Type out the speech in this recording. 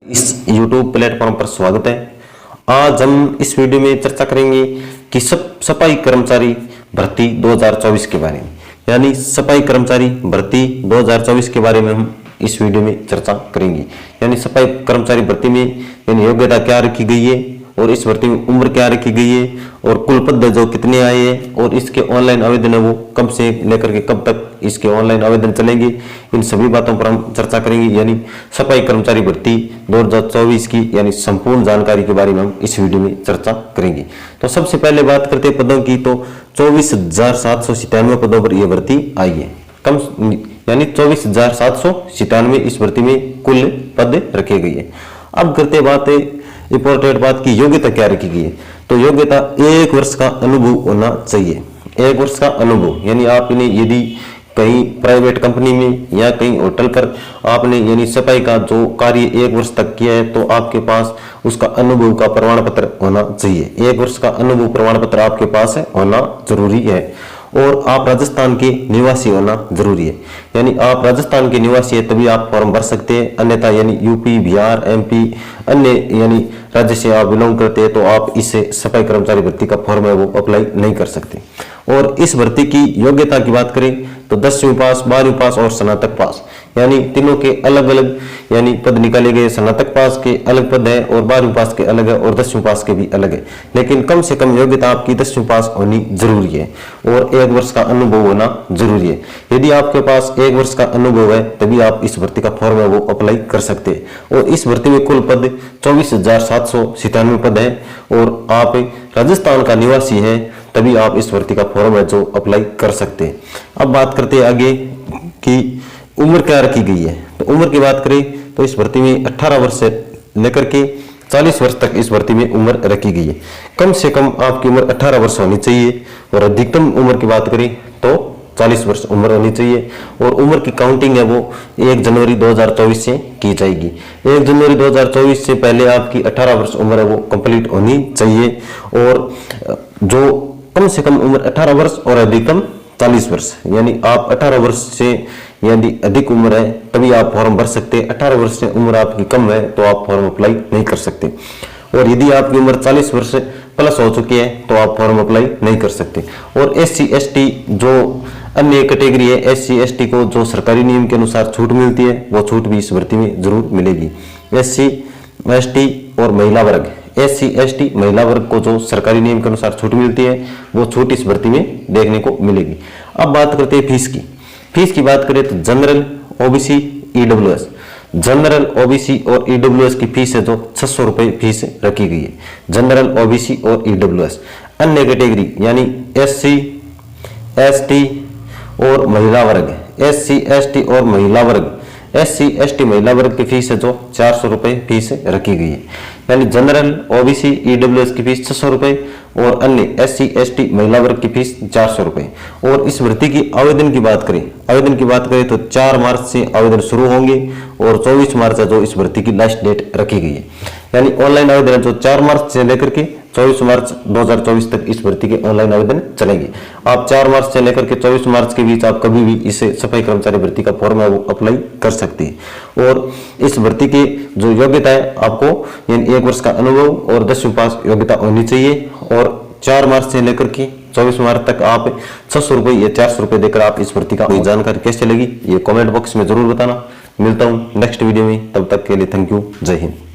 इस YouTube platform पर स्वागत है। आज हम इस वीडियो में चर्चा करेंगे कि सफाई कर्मचारी भर्ती 2024 के बारे में, यानी सफाई कर्मचारी भर्ती 2024 के बारे में हम इस वीडियो में चर्चा करेंगे। यानी सफाई कर्मचारी भर्ती में यानी योग्यता क्या रखी गई है और इस भर्ती में उम्र क्या रखी गई है और कुल पद जो कितने आए हैं और इसके ऑनलाइन आवेदन है वो कब से लेकर के कब तक इसके ऑनलाइन आवेदन चलेंगे, इन सभी बातों पर हम चर्चा करेंगे। यानी सफाई कर्मचारी भर्ती 2024 की यानी संपूर्ण जानकारी के बारे में हम इस वीडियो में चर्चा करेंगे। तो सबसे पहले बात करते हैं पदों की, तो 24,797 पदों पर यह भर्ती आई है। कम यानी 24,797 इस भर्ती में कुल पद रखे गए हैं। अब करते बात इंपॉर्टेंट बात की योग्यता क्या रखी गई है। तो योग्यता 1 वर्ष का अनुभव होना चाहिए। 1 वर्ष का अनुभव यानी आपने यदि कहीं प्राइवेट कंपनी में या कहीं होटल पर आपने यानी सफाई का जो कार्य 1 वर्ष तक किया है तो आपके पास उसका अनुभव का प्रमाण पत्र होना चाहिए। 1 वर्ष का अनुभव प्रमाण पत्र आपके पास है होना जरूरी है और आप राजस्थान के निवासी होना जरूरी है। यानी आप राजस्थान के निवासी है तभी आप फॉर्म भर सकते हैं, अन्यथा यानी यूपी, बिहार, एमपी अन्य यानी राज्य से आप बिलोंग करते हैं तो आप इससे सफाई कर्मचारी भर्ती का फॉर्म है वो अप्लाई नहीं कर सकते। और इस भर्ती की योग्यता की बात करें तो 10वीं पास, 12वीं पास और स्नातक पास, यानी तीनों के अलग अलग यानी पद निकाले गए। स्नातक पास के अलग पद है और 12वीं पास के अलग है और 10वीं पास के भी अलग है, लेकिन कम से कम योग्यता आपकी 10वीं पास होनी जरूरी है और 1 वर्ष का अनुभव होना जरूरी है। यदि आपके पास 1 वर्ष का अनुभव है तभी आप इस भर्ती का फॉर्म है वो अप्लाई कर सकते हैं। और इस भर्ती में कुल पद 24,797 पद है और आप राजस्थान का निवासी है तभी आप इस भर्ती का फॉर्म है जो अप्लाई कर सकते हैं। अब बात करते हैं आगे कि उम्र क्या रखी गई है। तो उम्र की बात करें तो इस भर्ती में 18 वर्ष से लेकर के 40 वर्ष तक इस भर्ती में उम्र रखी गई है। कम से कम आपकी उम्र 18 वर्ष होनी चाहिए और अधिकतम उम्र की बात करें तो 40 वर्ष उम्र होनी चाहिए। और उम्र की काउंटिंग है वो 1 जनवरी 2024 से की जाएगी। 1 जनवरी 2024 से पहले आपकी 18 वर्ष उम्र है वो कंप्लीट होनी चाहिए और जो कम से कम उम्र 18 वर्ष और अधिकतम 40 वर्ष, यानी आप 18 वर्ष से यदि अधिक उम्र है तभी आप फॉर्म भर सकते हैं। 18 वर्ष से उम्र आपकी कम है तो आप फॉर्म अप्लाई नहीं कर सकते। और यदि आपकी उम्र 40 वर्ष प्लस हो चुकी है तो आप फॉर्म अप्लाई नहीं कर सकते। और SC ST जो अन्य कैटेगरी है, SC ST को जो सरकारी नियम के अनुसार छूट मिलती है वो छूट भी इस भर्ती में जरूर मिलेगी। SC ST और महिला वर्ग, SC ST महिला वर्ग को जो सरकारी नियम के अनुसार छूट मिलती है वो छूट इस भर्ती में देखने को मिलेगी। अब बात करते हैं फीस की। फीस की बात करें तो general, OBC, EWS, general, OBC और EWS की फीस है जो 600 रुपए फीस रखी गई है। जनरल, OBC और EWS। अन्य कैटेगरी यानी SC ST और महिला वर्ग, SC ST और महिला वर्ग, SC ST महिला वर्ग की फीस है जो 400 रुपए फीस रखी गई है। यानी जनरल, OBC, EWS की फीस 600 रुपए और अन्य SC ST महिला वर्ग की फीस 400 रुपए। और इस भर्ती की आवेदन की बात करें तो 4 मार्च से आवेदन शुरू होंगे और 24 मार्च है जो इस भर्ती की लास्ट डेट रखी गई है। यानी ऑनलाइन आवेदन जो 4 मार्च से लेकर के 24 मार्च 2024 तक इस भर्ती के ऑनलाइन आवेदन चलेंगे। आप 4 मार्च से लेकर के 24 मार्च के बीच आप कभी भी इसे सफाई कर्मचारी भर्ती का फॉर्म है वो अप्लाई कर सकते हैं। और इस भर्ती के जो योग्यता है आपको यानी 1 वर्ष का अनुभव और 10वीं पास योग्यता होनी चाहिए। और 4 मार्च से लेकर के 24 मार्च तक आप 600 रुपए या 400 रुपए देकर आप इस भर्ती का कोई जानकारी कैसे लगी ये कमेंट बॉक्स में जरूर बताना। मिलता हूँ नेक्स्ट वीडियो में, तब तक के लिए थैंक यू, जय हिंद।